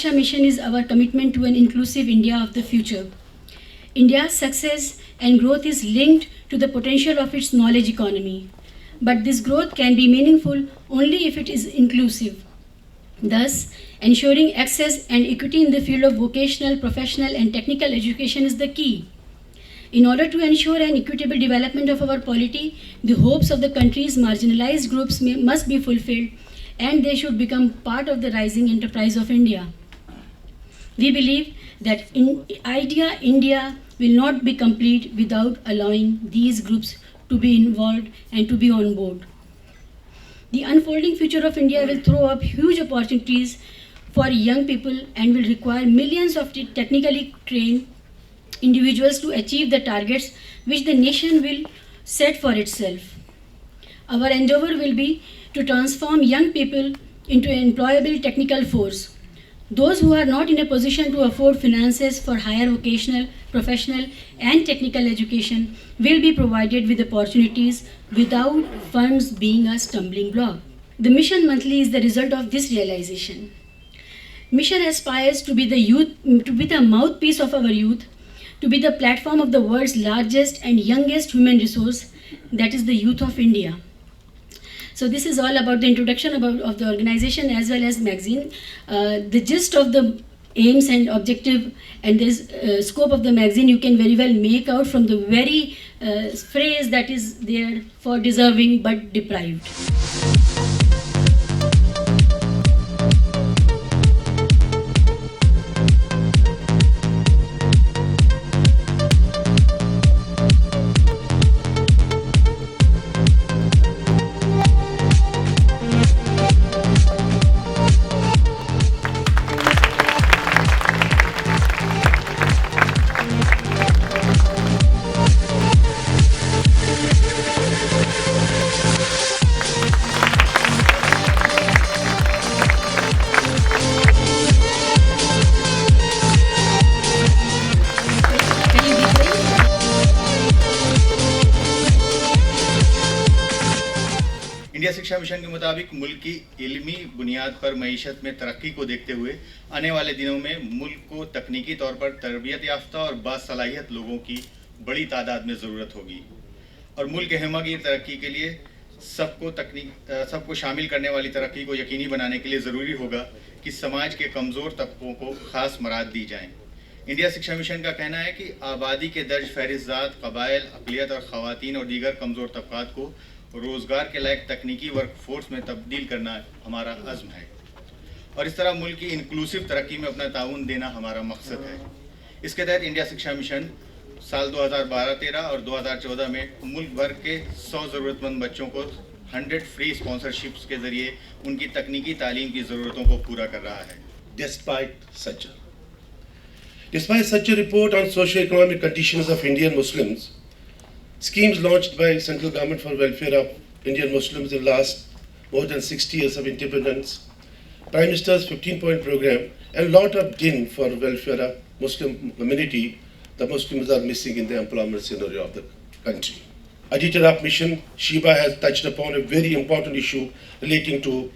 Shiksha Mission is our commitment to an inclusive India of the future. India's success and growth is linked to the potential of its knowledge economy. But this growth can be meaningful only if it is inclusive. Thus, ensuring access and equity in the field of vocational, professional, and technical education is the key. In order to ensure an equitable development of our polity, the hopes of the country's marginalized groups must be fulfilled, and they should become part of the rising enterprise of India. We believe that India will not be complete without allowing these groups to be involved and to be on board. The unfolding future of India will throw up huge opportunities for young people and will require millions of technically trained individuals to achieve the targets which the nation will set for itself. Our endeavor will be to transform young people into an employable technical force. Those who are not in a position to afford finances for higher vocational, professional, and technical education will be provided with opportunities without funds being a stumbling block. The Mission Monthly is the result of this realization. Mission aspires to be the mouthpiece of our youth, to be the platform of the world's largest and youngest human resource, that is the youth of India. So this is all about the introduction of the organization as well as magazine. The gist of the aims and objective and this scope of the magazine you can very well make out from the very phrase that is there: for deserving but deprived. India शिक्षा mission के मुताबिक मुल्क की इल्मी बुनियाद पर मईशत में तरक्की को देखते हुए आने वाले दिनों में मुल्क को तकनीकी तौर पर तरबियत याफ्ता और बासलाहियत लोगों की बड़ी तादाद में ज़रूरत होगी और मुल्क के हिमागीर तरक्की के लिए सबको शामिल करने वाली तरक्की को यकीनी बनाने के लिए ज़रूरी होगा कि समाज के कमज़ोर तबकों को ख़ास मराद दी जाएँ। इंडिया शिक्षा मिशन का कहना है कि आबादी के दर्ज फहरिस्तात, कबाइल, अक़लियत और ख़वातीन और दीगर कमज़ोर तबक़ात को रोज़गार के लायक तकनीकी वर्कफोर्स में तब्दील करना हमारा अज़्म है और इस तरह मुल्क की इंक्लूसिव तरक्की में अपना ताउन देना हमारा मकसद है। इसके तहत इंडिया शिक्षा मिशन साल 2012-13 और 2014 में मुल्क भर के 100 ज़रूरतमंद बच्चों को 100 फ्री स्पॉन्सरशिप्स के ज़रिए उनकी तकनीकी तालीम की ज़रूरतों को पूरा कर रहा है। Despite such a report on socio-economic conditions of Indian Muslims, schemes launched by central government for welfare of Indian Muslims in the last more than 60 years of independence, Prime Minister's 15-point program, and a lot of din for welfare of Muslim community, the Muslims are missing in the employment scenario of the country. Editor of Mission, Shiba, has touched upon a very important issue relating to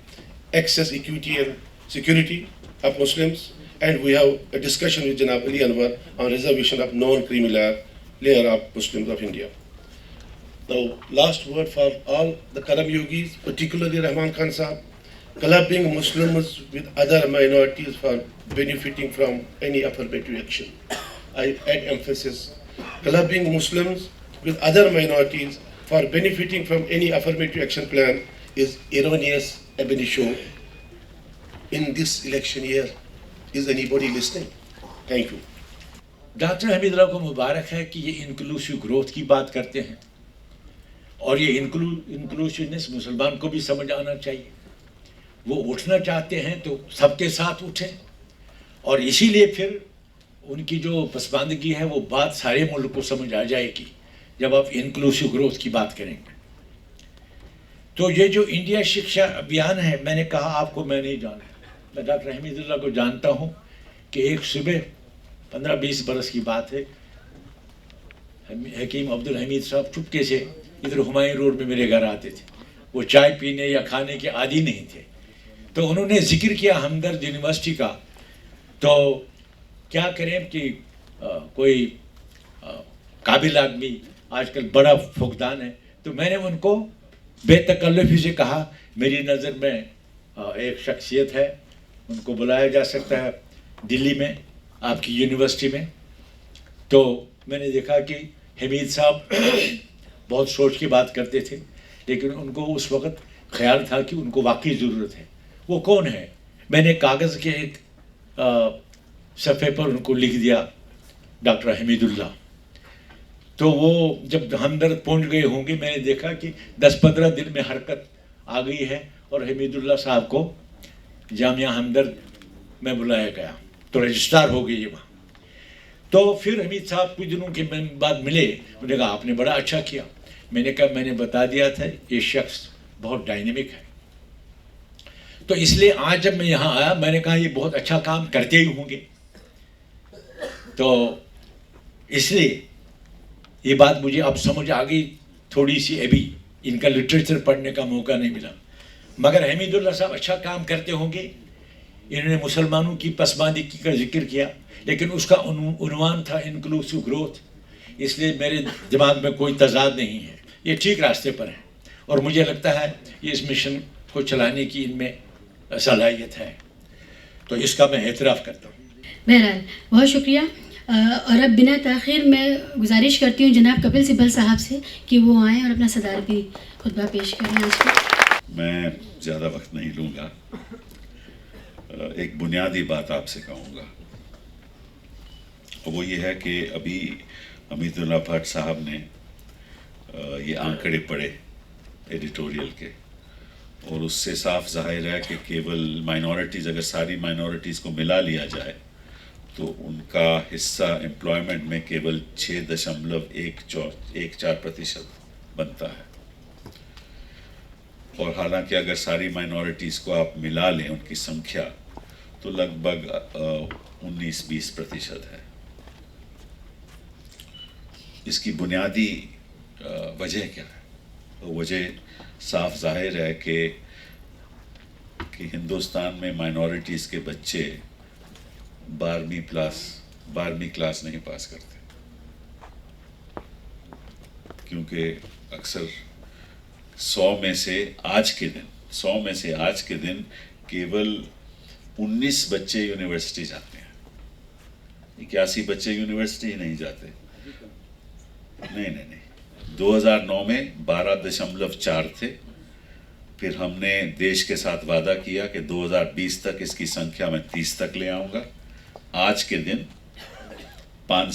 access, equity and security of Muslims, and we have a discussion with Janab Ali Anwar on reservation of non-creamy layer of Muslims of India. Now, last word for all the Karam Yogis, particularly Rahman Khan Sahab, clubbing Muslims with other minorities for benefiting from any affirmative action. I add emphasis, clubbing Muslims with other minorities for benefiting from any affirmative action plan is erroneous ab initio. In this election year, is anybody listening? Thank you. Doctor Hameedullah को मुबारक है कि ये inclusive growth की बात करते हैं और ये इंक्लूसिवनेस मुसलमान को भी समझ आना चाहिए। वो उठना चाहते हैं तो सबके साथ उठें और इसीलिए फिर उनकी जो पसमानदगी है वो बात सारे मुल्क को समझ आ जाएगी जब आप इंक्लूसिव ग्रोथ की बात करेंगे। तो ये जो इंडिया शिक्षा अभियान है, मैंने कहा आपको मैं नहीं जाना, मैं डॉक्टर हमीदुल्लाह को जानता हूँ कि एक सुबह 15-20 बरस की बात है, हकीम अब्दुल हमीद साहब चुपके से इधर हुमायूं रोड में मेरे घर आते थे। वो चाय पीने या खाने के आदी नहीं थे, तो उन्होंने जिक्र किया हमदर्द यूनिवर्सिटी का तो क्या करें कि कोई काबिल आदमी आजकल बड़ा फुकदान है, तो मैंने उनको बेतकल्लुफ़ी से कहा मेरी नज़र में एक शख्सियत है, उनको बुलाया जा सकता है दिल्ली में आपकी यूनिवर्सिटी में। तो मैंने देखा कि हमीद साहब बहुत सोच की बात करते थे, लेकिन उनको उस वक़्त ख्याल था कि उनको वाकई ज़रूरत है। वो कौन है? मैंने कागज़ के एक सफ़े पर उनको लिख दिया डॉक्टर हमीदुल्लाह। तो वो जब हमदर्द पहुंच गए होंगे, मैंने देखा कि 10-15 दिन में हरकत आ गई है और हमीदुल्लाह साहब को जामिया हमदर्द में बुलाया गया, तो रजिस्ट्रार हो गई वहाँ। तो फिर हमीद साहब कुछ दिनों के बाद मिले, उन्होंने कहा आपने बड़ा अच्छा किया। मैंने कहा मैंने बता दिया था ये शख्स बहुत डायनेमिक है। तो इसलिए आज जब मैं यहाँ आया, मैंने कहा ये बहुत अच्छा काम करते ही होंगे। तो इसलिए ये बात मुझे अब समझ आ गई थोड़ी सी, अभी इनका लिटरेचर पढ़ने का मौका नहीं मिला, मगर हमीदुल्लाह साहब अच्छा काम करते होंगे। इन्होंने मुसलमानों की पसमानदगी का जिक्र किया, लेकिन उसका उन्वान था इंक्लूसिव ग्रोथ, इसलिए मेरे दिमाग में कोई तजाद नहीं है, ये ठीक रास्ते पर है और मुझे लगता है ये इस मिशन को चलाने की इनमें सलाहियत है, तो इसका मैं एतराफ़ करता हूँ। बहरहाल बहुत शुक्रिया। और अब बिना ताख़ीर मैं गुजारिश करती हूँ जनाब कपिल सिब्बल साहब से कि वो आएँ और अपना सदारती खुतबा पेश करें आज का। मैं ज़्यादा वक्त नहीं लूँगा, एक बुनियादी बात आपसे कहूँगा, और वो ये है कि अभी हमीदुल्लाह भट्ट साहब ने ये आंकड़े पढ़े एडिटोरियल के, और उससे साफ जाहिर है कि केवल माइनॉरिटीज़, अगर सारी माइनॉरिटीज़ को मिला लिया जाए तो उनका हिस्सा एम्प्लॉयमेंट में केवल 6.14% बनता है। और हालांकि अगर सारी माइनॉरिटीज़ को आप मिला लें उनकी संख्या, तो लगभग 19-20% है। इसकी बुनियादी वजह क्या है? तो वजह साफ जाहिर है कि हिंदुस्तान में माइनॉरिटीज़ के बच्चे 12वीं क्लास नहीं पास करते, क्योंकि अक्सर 100 में से आज के दिन केवल 19 बच्चे यूनिवर्सिटी जाते हैं। 81 बच्चे यूनिवर्सिटी ही नहीं जाते। नहीं, 2009 में 12.4 थे। फिर हमने देश के साथ वादा किया कि 2020 तक इसकी संख्या मैं 30 तक ले आऊँगा। आज के दिन 4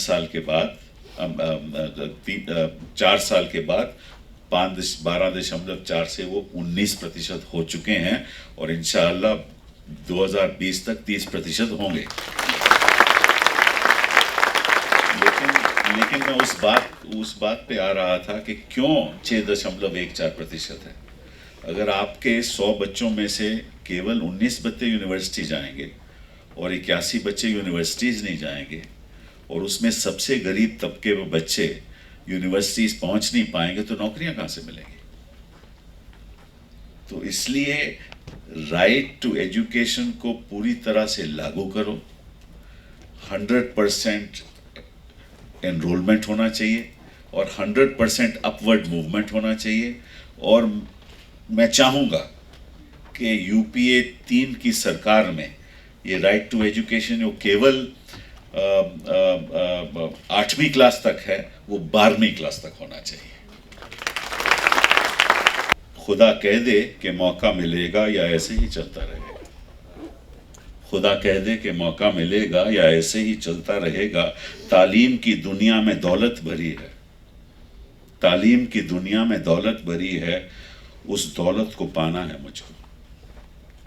साल के बाद 12.4 से वो 19% हो चुके हैं, और इंशाअल्लाह 2020 तक 30% होंगे। लेकिन मैं उस बात पे आ रहा था कि क्यों 6.14% है। अगर आपके 100 बच्चों में से केवल 19 बच्चे यूनिवर्सिटी जाएंगे और 81 बच्चे यूनिवर्सिटीज़ नहीं जाएंगे, और उसमें सबसे गरीब तबके में बच्चे यूनिवर्सिटीज़ पहुंच नहीं पाएंगे, तो नौकरियां कहाँ से मिलेंगी? तो इसलिए राइट टू एजुकेशन को पूरी तरह से लागू करो। 100% एनरोलमेंट होना चाहिए और 100% अपवर्ड मूवमेंट होना चाहिए। और मैं चाहूँगा कि UPA 3 की सरकार में ये राइट टू एजुकेशन जो केवल 8वीं क्लास तक है, वो 12वीं क्लास तक होना चाहिए। खुदा कह दे कि मौका मिलेगा या ऐसे ही चलता रहेगा। खुदा कह दे कि मौका मिलेगा या ऐसे ही चलता रहेगा। तालीम की दुनिया में दौलत भरी है, तालीम की दुनिया में दौलत भरी है, उस दौलत को पाना है मुझको।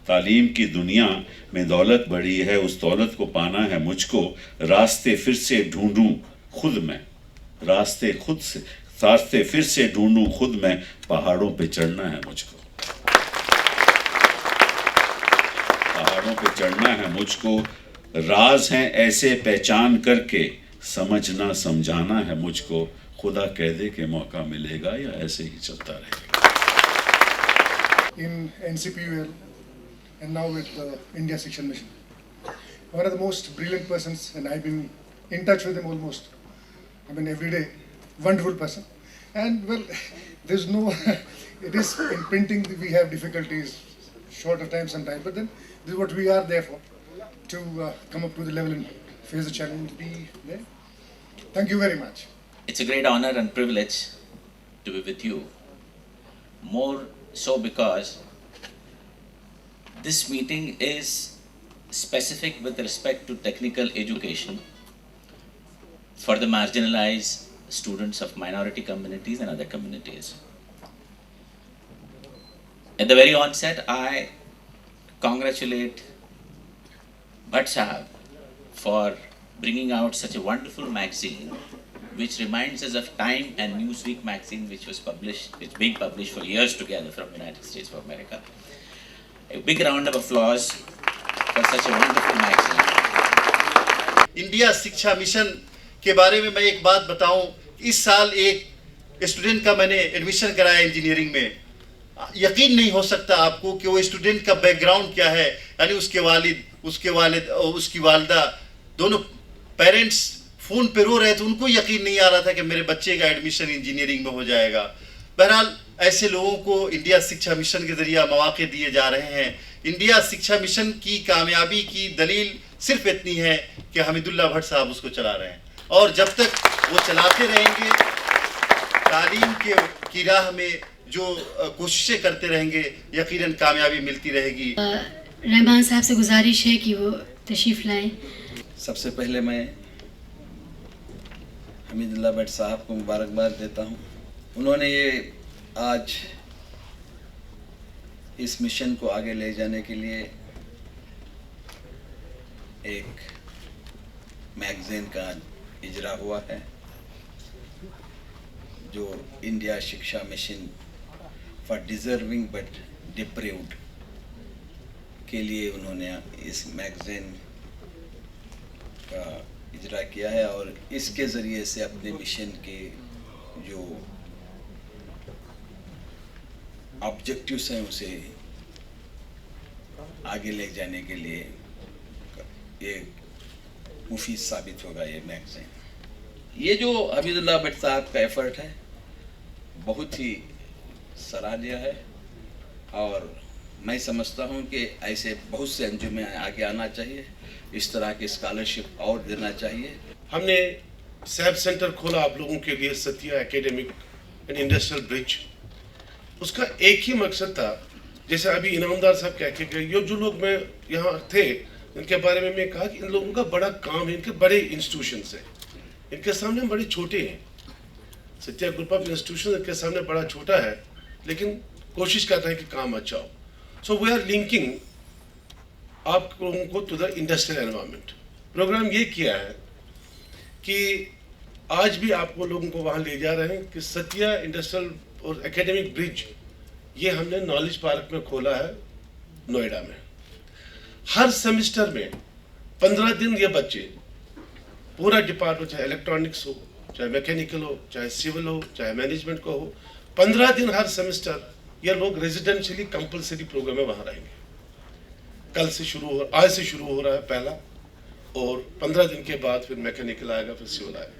तालीम की दुनिया में दौलत बढ़ी है, उस दौलत को पाना है मुझको। रास्ते फिर से ढूंढूं खुद में, रास्ते फिर से ढूंढूं खुद में। पहाड़ों पे चढ़ना है मुझको, पहाड़ों पे चढ़ना है मुझको। राज हैं ऐसे पहचान करके, समझना समझाना है मुझको। खुदा कह दे कि मौका मिलेगा या ऐसे ही चलता रहेगा। In NCPUL and now with the India Section Mission. one of the most brilliant persons, and I've been in touch with him almost, every day. Wonderful person. And well, there's no, it is in printing we have difficulties, short of time sometimes, but then this is what we are there for, to come up to the level and face the challenge, be there. Thank you very much. It's a great honor and privilege to be with you. More so because this meeting is specific with respect to technical education for the marginalized students of minority communities and other communities. At the very onset, I congratulate Bhatt Sahab for bringing out such a wonderful magazine which reminds us of Time and Newsweek magazine, which was being published for years together from the United States of America. A big round of applause for such a wonderful magazine. India शिक्षा mission के बारे में मैं एक बात बताऊं, इस साल एक स्टूडेंट का मैंने एडमिशन कराया इंजीनियरिंग में। यकीन नहीं हो सकता आपको कि वो स्टूडेंट का बैकग्राउंड क्या है, यानी उसके वालिद और उसकी वालदा दोनों पेरेंट्स फ़ोन पे रो रहे थे, उनको यकीन नहीं आ रहा था कि मेरे बच्चे का एडमिशन इंजीनियरिंग में हो जाएगा। बहरहाल ऐसे लोगों को इंडिया शिक्षा मिशन के ज़रिए मौके दिए जा रहे हैं। इंडिया शिक्षा मिशन की कामयाबी की दलील सिर्फ इतनी है कि हमीदुल्लाह भट्ट साहब उसको चला रहे हैं, और जब तक वो चलाते रहेंगे, तालीम की राह में जो कोशिशें करते रहेंगे, यकीनन कामयाबी मिलती रहेगी। रहमान साहब से गुजारिश है कि वो तशरीफ़ लाएं। सबसे पहले मैं हमीदुल्लाह भट्ट साहब को मुबारकबाद देता हूँ। उन्होंने ये आज इस मिशन को आगे ले जाने के लिए एक मैगज़ीन का इजरा हुआ है, जो इंडिया शिक्षा mission for deserving but deprived के लिए उन्होंने इस मैगज़ीन का इजरा किया है, और इसके ज़रिए से अपने मिशन के जो ऑब्जेक्टिव्स हैं उसे आगे ले जाने के लिए ये मुफीद साबित होगा ये मैगज़ीन। ये जो हमीदुल्लाह भट्ट साहब का एफर्ट है बहुत ही सराहनीय है, और मैं समझता हूँ कि ऐसे बहुत से अंजुमें आगे आना चाहिए, इस तरह की स्कॉलरशिप और देना चाहिए। हमने सैब सेंटर खोला आप लोगों के लिए, Satya academic and industrial bridge. उसका एक ही मकसद था, जैसे अभी इनामदार साहब कह के गए, ये जो लोग मैं यहाँ थे इनके बारे में मैं कहा कि इन लोगों का बड़ा काम है, इनके बड़े इंस्टीट्यूशंस हैं, इनके सामने हम बड़े छोटे हैं। सत्या ग्रुप ऑफ इंस्टीट्यूशन इनके सामने बड़ा छोटा है, लेकिन कोशिश करते हैं कि काम अच्छा हो। सो वी आर लिंकिंग आप लोगों को to the industrial environment. Program ये किया है कि आज भी आपको लोगों को वहाँ ले जा रहे हैं कि सत्या इंडस्ट्रियल और एकेडमिक ब्रिज ये हमने नॉलेज पार्क में खोला है नोएडा में। हर सेमेस्टर में 15 दिन ये बच्चे पूरा डिपार्टमेंट, चाहे इलेक्ट्रॉनिक्स हो, चाहे मैकेनिकल हो, चाहे सिविल हो, चाहे मैनेजमेंट को हो, 15 दिन हर सेमेस्टर ये लोग रेजिडेंशियली कंपलसरी प्रोग्राम में वहाँ रहेंगे। आज से शुरू हो रहा है पहला, और 15 दिन के बाद फिर मैकेनिकल आएगा, फिर सिविल आएगा।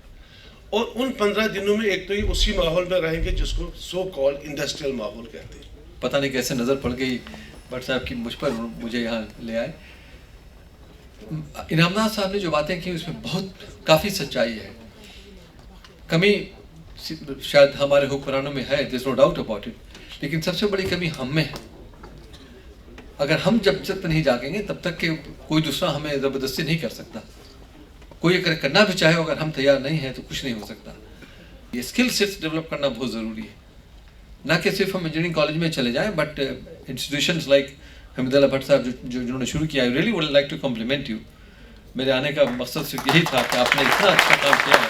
और उन 15 दिनों में एक तो ये उसी माहौल में रहेंगे जिसको सो कॉल्ड इंडस्ट्रियल माहौल कहते हैं। पता नहीं कैसे नज़र पड़ गई भट्ट साहब की मुझ पर, मुझे यहाँ ले आए। इनामदार साहब ने जो बातें की उसमें काफ़ी सच्चाई है। कमी शायद हमारे हुक्मरानों में है, there is no doubt about it, लेकिन सबसे बड़ी कमी हम में है। अगर हम जब तक नहीं जागेंगे तब तक कि कोई दूसरा हमें ज़बरदस्ती नहीं कर सकता। कोई अगर करना भी चाहे, अगर हम तैयार नहीं हैं तो कुछ नहीं हो सकता। ये स्किल सेट्स डेवलप करना बहुत ज़रूरी है, ना कि सिर्फ हम इंजीनियरिंग कॉलेज में चले जाएं, but institutions like Hamidullah Bhatt साहब जिन्होंने शुरू किया, I really would like to compliment you. मेरे आने का मकसद सिर्फ यही था कि आपने इतना अच्छा काम किया है,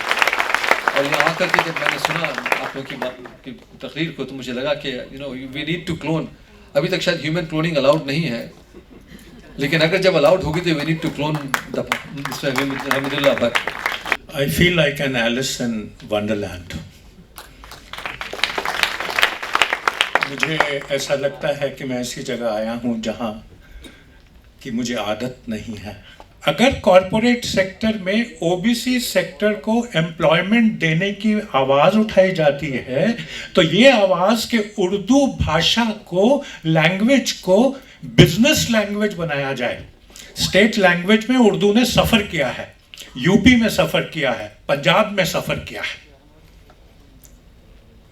और यहाँ आकर के जब मैंने सुना आप लोगों की तकरीर को तो मुझे लगा कि वी नीड टू क्लोन। अभी तक शायद ह्यूमन क्लोनिंग अलाउड नहीं है, लेकिन अगर जब अलाउड होगी तो we need to clone Hamidullah Bhatt. I feel like an Alice in Wonderland. मुझे ऐसा लगता है कि मैं ऐसी जगह आया हूँ जहाँ कि मुझे आदत नहीं है अगर कॉरपोरेट सेक्टर में ओबीसी सेक्टर को एम्प्लॉयमेंट देने की आवाज़ उठाई जाती है तो ये आवाज़ के उर्दू भाषा को, लैंग्वेज को बिजनेस लैंग्वेज बनाया जाए। स्टेट लैंग्वेज में उर्दू ने सफ़र किया है, यूपी में सफ़र किया है, पंजाब में सफ़र किया है।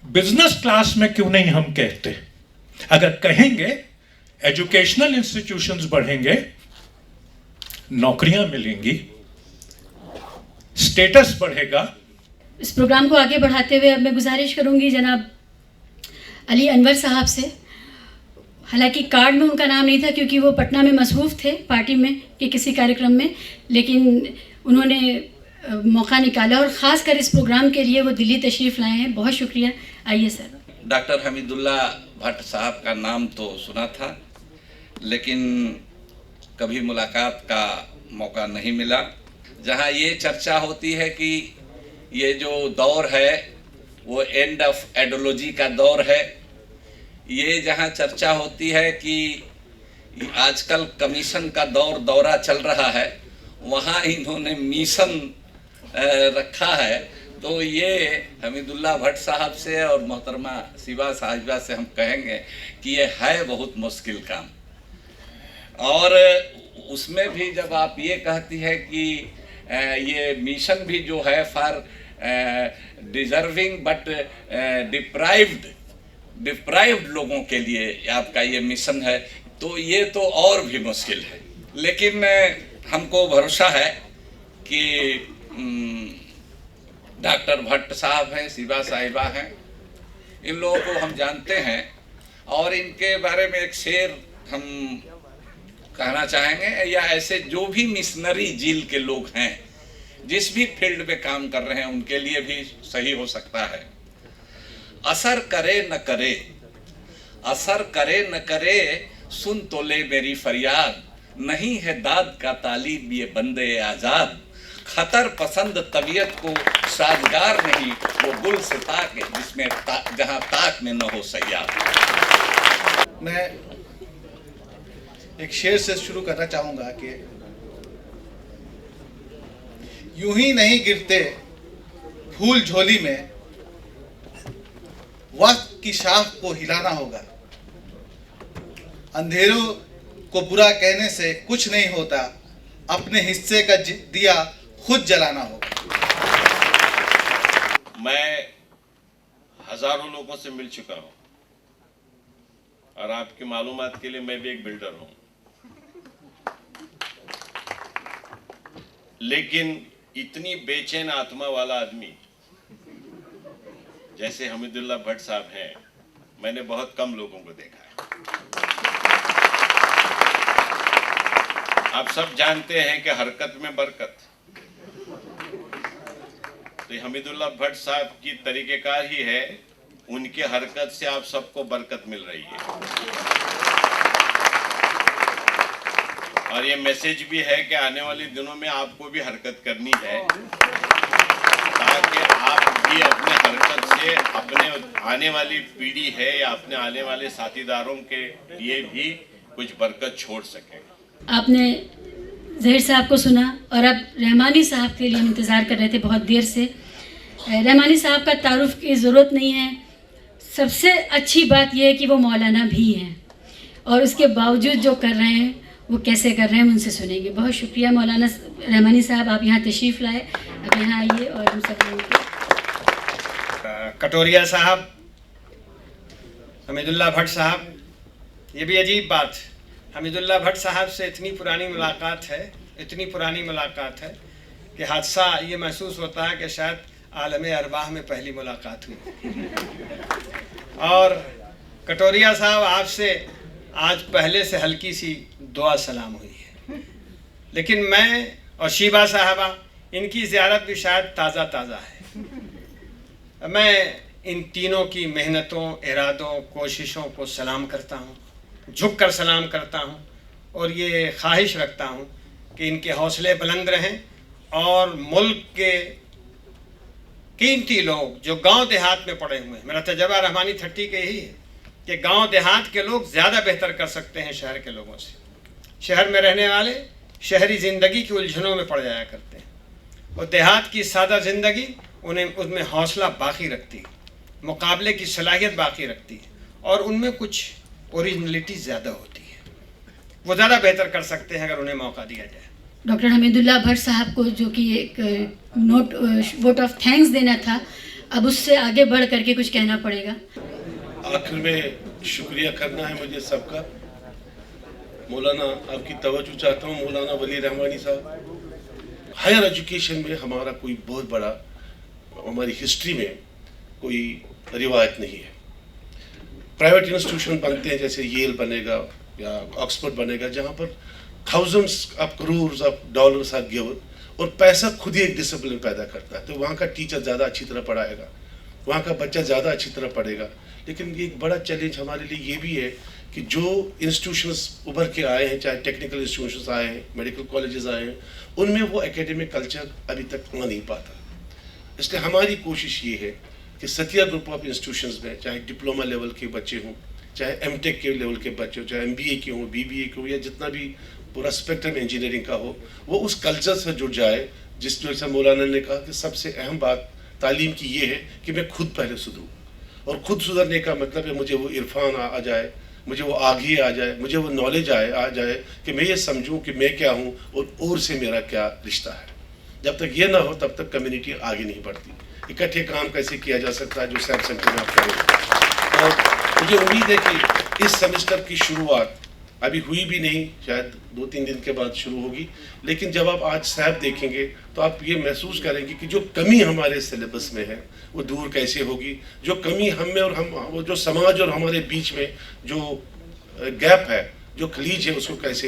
बिजनेस क्लास में क्यों नहीं हम कहते? अगर कहेंगे एजुकेशनल इंस्टीट्यूशंस बढ़ेंगे, नौकरियां मिलेंगी, स्टेटस बढ़ेगा। इस प्रोग्राम को आगे बढ़ाते हुए अब मैं गुजारिश करूंगी जनाब अली अनवर साहब से। हालांकि कार्ड में उनका नाम नहीं था क्योंकि वो पटना में मसरूफ़ थे पार्टी में के किसी कार्यक्रम में, लेकिन उन्होंने मौका निकाला और ख़ास कर इस प्रोग्राम के लिए वो दिल्ली तशरीफ़ लाए हैं। बहुत शुक्रिया। आइए सर। डॉक्टर हमीदुल्ला भट्ट साहब का नाम तो सुना था, लेकिन कभी मुलाकात का मौका नहीं मिला। जहां ये चर्चा होती है कि ये जो दौर है वो एंड ऑफ आइडियोलॉजी का दौर है, ये जहां चर्चा होती है कि आजकल कमीशन का दौरा चल रहा है, वहां इन्होंने मिशन रखा है। तो ये हमीदुल्ला भट्ट साहब से और मोहतरमा शिबा साहिबा से हम कहेंगे कि ये है बहुत मुश्किल काम। और उसमें भी जब आप ये कहती है कि ये मिशन भी जो है फॉर डिजर्विंग बट डिप्राइव्ड लोगों के लिए आपका ये मिशन है, तो ये तो और भी मुश्किल है। लेकिन हमको भरोसा है कि डॉक्टर भट्ट साहब हैं, शिबा साहिबा हैं, इन लोगों को हम जानते हैं और इनके बारे में एक शेर हम कहना चाहेंगे, या ऐसे जो भी मिशनरी जील के लोग हैं, जिस भी फील्ड में काम कर रहे हैं, उनके लिए भी सही हो सकता है। असर करे न करे, असर करे न करे, सुन तो ले मेरी फरियाद, नहीं है दाद का तालीब ये बंदे आज़ाद, खतर पसंद तबीयत को साजगार नहीं, वो गुल से ताक है जिसमें जहां ताक में न हो सयाद। मैं एक शेर से शुरू करना चाहूंगा कि यूं ही नहीं गिरते फूल झोली में, वक्त की शाख को हिलाना होगा, अंधेरों को बुरा कहने से कुछ नहीं होता, अपने हिस्से का दिया खुद जलाना होगा। मैं हजारों लोगों से मिल चुका हूं और आपकी मालूमात के लिए मैं भी एक बिल्डर हूं, लेकिन इतनी बेचैन आत्मा वाला आदमी जैसे हमीदुल्ला भट्ट साहब हैं, मैंने बहुत कम लोगों को देखा है। आप सब जानते हैं कि हरकत में बरकत, तो हमीदुल्ला भट्ट साहब की तरीकेकार ही है, उनके हरकत से आप सबको बरकत मिल रही है। और ये मैसेज भी है कि आने वाले दिनों में आपको भी हरकत करनी है, ताकि आप भी अपने हरकत से अपने आने वाली पीढ़ी है या अपने आने वाले साथीदारों के लिए भी कुछ बरकत छोड़ सकें। आपने ज़हीर साहब को सुना और अब रहमानी साहब के लिए हम इंतज़ार कर रहे थे बहुत देर से। रहमानी साहब का तारुफ की ज़रूरत नहीं है। सबसे अच्छी बात यह है कि वो मौलाना भी हैं और उसके बावजूद जो कर रहे हैं वो कैसे कर रहे हैं, हम उनसे सुनेंगे। बहुत शुक्रिया मौलाना रहमानी साहब, आप यहाँ तशरीफ़ लाए। अब यहाँ आइए और हम सब लोगों को कटोरिया साहब, हमीदुल्ला भट्ट साहब, ये भी अजीब बात, हमीदुल्ला भट्ट साहब से इतनी पुरानी मुलाकात है कि हादसा ये महसूस होता है कि शायद आलम अरवाह में पहली मुलाकात हुई। और कटोरिया साहब, आपसे आज पहले से हल्की सी दुआ सलाम हुई है, लेकिन मैं और शीबा साहबा, इनकी ज़ियारत भी शायद ताज़ा है। मैं इन तीनों की मेहनतों, इरादों, कोशिशों को सलाम करता हूँ, झुक कर सलाम करता हूँ और ये ख्वाहिश रखता हूँ कि इनके हौसले बुलंद रहें और मुल्क के कीमती लोग जो गांव देहात में पड़े हुए हैं, मेरा तजर्बा रहमानी 30 के यही है कि गांव देहात के लोग ज़्यादा बेहतर कर सकते हैं शहर के लोगों से। शहर में रहने वाले शहरी ज़िंदगी की उलझनों में पड़ जाया करते हैं और देहात की सादा ज़िंदगी उन्हें उसमें हौसला बाकी रखती है, मुकाबले की सलाहियत बाकी रखती है और उनमें कुछ ओरिजिनलिटी ज़्यादा होती है। वो ज़्यादा बेहतर कर सकते हैं अगर उन्हें मौका दिया जाए। डॉक्टर हमीदुल्लाह भट्ट साहब को जो कि एक वोट ऑफ थैंक्स देना था, अब उससे आगे बढ़ करके कुछ कहना पड़ेगा। आखिर में शुक्रिया करना है मुझे सबका। मौलाना आपकी तवज्जो चाहता हूँ, मौलाना वली रहमानी साहब। हायर एजुकेशन में हमारा कोई बहुत बड़ा, हमारी हिस्ट्री में कोई रिवायत नहीं है। प्राइवेट इंस्टीट्यूशन बनते हैं जैसे येल बनेगा या ऑक्सफोर्ड बनेगा, जहाँ पर thousands of crores of dollars are given और पैसा खुद ही एक डिसिप्लिन पैदा करता है। तो वहाँ का टीचर ज़्यादा अच्छी तरह पढ़ाएगा, वहाँ का बच्चा ज़्यादा अच्छी तरह पढ़ेगा। लेकिन एक बड़ा चैलेंज हमारे लिए ये भी है कि जो इंस्टीट्यूशंस उभर के आए हैं, चाहे टेक्निकल इंस्टीट्यूशंस आए हैं, मेडिकल कॉलेजेस आए हैं, उनमें वो एकेडमिक कल्चर अभी तक आ नहीं पाता। इसलिए हमारी कोशिश ये है कि सतिया ग्रुप ऑफ इंस्टीट्यूशंस में चाहे डिप्लोमा लेवल के बच्चे हों, चाहे एमटेक के लेवल के बच्चे हों, चाहे एमबीए के हों, बीबीए के हों, या जितना भी पूरा स्पेक्ट्रम इंजीनियरिंग का हो, वो उस कल्चर से जुड़ जाए। जिस जैसा मौलाना ने कहा कि सबसे अहम बात तालीम की ये है कि मैं खुद पहले सुधरूँ, और खुद सुधरने का मतलब है मुझे वो इरफान आ जाए, मुझे वो आगे आ जाए, मुझे वो नॉलेज आ जाए कि मैं ये समझूं कि मैं क्या हूँ और से मेरा क्या रिश्ता है। जब तक ये ना हो तब तक कम्युनिटी आगे नहीं बढ़ती। इकट्ठे काम कैसे किया जा सकता है, जो सैप सेंटर में आप करेंगे। और मुझे उम्मीद है कि इस सेमेस्टर की शुरुआत अभी हुई भी नहीं, शायद 2-3 दिन के बाद शुरू होगी, लेकिन जब आप आज सैप देखेंगे तो आप ये महसूस करेंगे कि जो कमी हमारे सिलेबस में है वो दूर कैसे होगी। जो कमी हम में और वो जो समाज और हमारे बीच में जो गैप है, जो खलीज है, उसको कैसे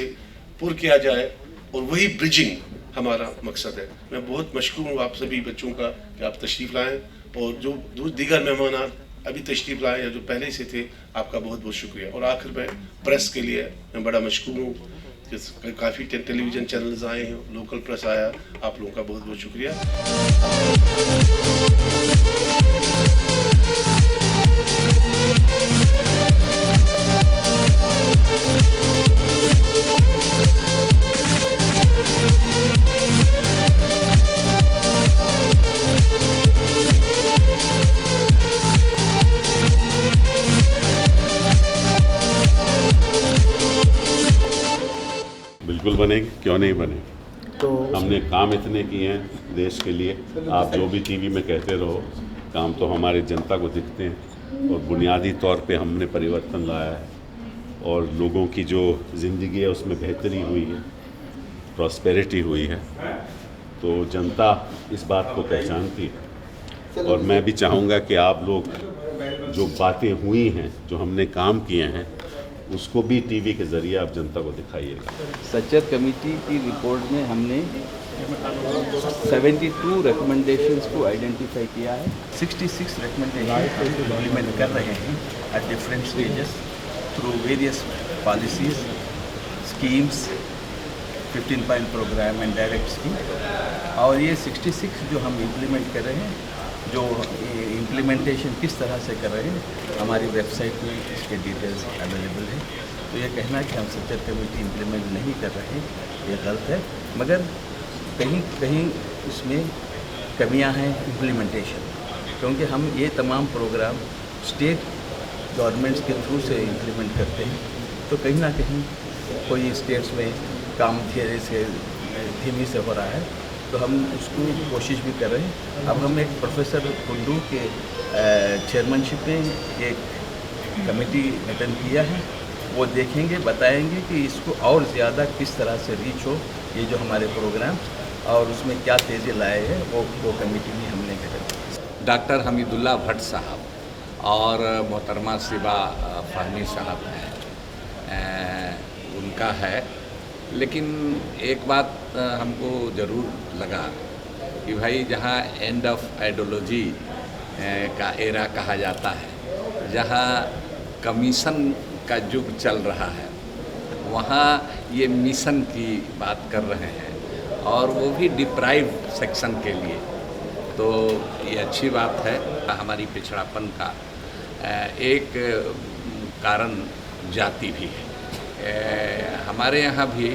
पूरा किया जाए, और वही ब्रिजिंग हमारा मकसद है। मैं बहुत मशकूर हूँ आप सभी बच्चों का कि आप तशरीफ़ लाएँ, और जो दीगर मेहमान अभी तशरीफ़ लाएँ या जो पहले से थे, आपका बहुत बहुत शुक्रिया। और आखिर में प्रेस के लिए मैं बड़ा मशकूर हूँ कि काफ़ी टेलीविज़न चैनल्स आए हैं, लोकल प्रेस आया, आप लोगों का बहुत बहुत शुक्रिया। बिल्कुल बनेंगे, क्यों नहीं बनेंगे। तो हमने काम इतने किए हैं देश के लिए। आप जो भी टीवी में कहते रहो, काम तो हमारे जनता को दिखते हैं, और बुनियादी तौर पे हमने परिवर्तन लाया है, और लोगों की जो ज़िंदगी है उसमें बेहतरी हुई है, प्रॉस्पेरिटी हुई है। तो जनता इस बात को पहचानती है, और मैं भी चाहूँगा कि आप लोग जो बातें हुई हैं, जो हमने काम किए हैं, उसको भी टीवी के ज़रिए आप जनता को दिखाइएगा। सचर कमेटी की रिपोर्ट में हमने 72 रिकमेंडेशंस को आइडेंटिफाई किया है। 66 रिकमेंडेशन इम्प्लीमेंट कर रहे हैं at different stages through various policies, schemes, 15 point program and direct scheme. और ये 66 जो हम इम्प्लीमेंट कर रहे हैं, जो इम्प्लीमेंटेशन किस तरह से कर रहे हैं, हमारी वेबसाइट में इसके डिटेल्स अवेलेबल है। तो ये कहना कि हम सचर कमेटी इम्प्लीमेंट नहीं कर रहे हैं, ये गलत है। मगर कहीं कहीं इसमें कमियां हैं इम्प्लीमेंटेशन, क्योंकि हम ये तमाम प्रोग्राम स्टेट गवर्नमेंट्स के थ्रू से इम्प्लीमेंट करते हैं। तो कहीं ना कहीं कोई स्टेट्स में काम धीमी से हो रहा है, तो हम उसको कोशिश भी कर रहे हैं। अब हम एक प्रोफेसर कुंडू के चेयरमैनशिप में एक कमेटी गठन किया है, वो देखेंगे, बताएंगे कि इसको और ज़्यादा किस तरह से रीच हो, ये जो हमारे प्रोग्राम, और उसमें क्या तेज़ी लाए हैं, वो कमेटी भी हमने गठन की। डॉक्टर हमीदुल्लाह भट्ट साहब और मोहतरमा सिबा फ़हमी साहब हैं, उनका है। लेकिन एक बात हमको ज़रूर लगा कि भाई जहाँ एंड ऑफ आइडियोलॉजी का एरा कहा जाता है, जहाँ कमीशन का युग चल रहा है, वहाँ ये मिशन की बात कर रहे हैं, और वो भी डिप्राइव सेक्शन के लिए। तो ये अच्छी बात है। हमारी पिछड़ापन का एक कारण जाति भी है। हमारे यहाँ भी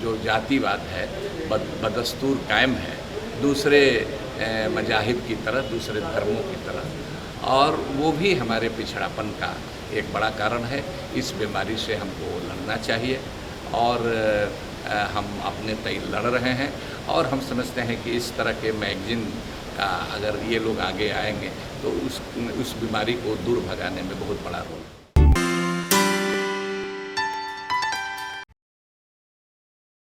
जो जातिवाद है बदस्तूर कायम है दूसरे मजाहिब की तरह, दूसरे धर्मों की तरह, और वो भी हमारे पिछड़ापन का एक बड़ा कारण है। इस बीमारी से हमको लड़ना चाहिए और हम अपने तय लड़ रहे हैं और हम समझते हैं कि इस तरह के मैगजीन का अगर ये लोग आगे आएंगे तो उस बीमारी को दूर भगाने में बहुत बड़ा रोल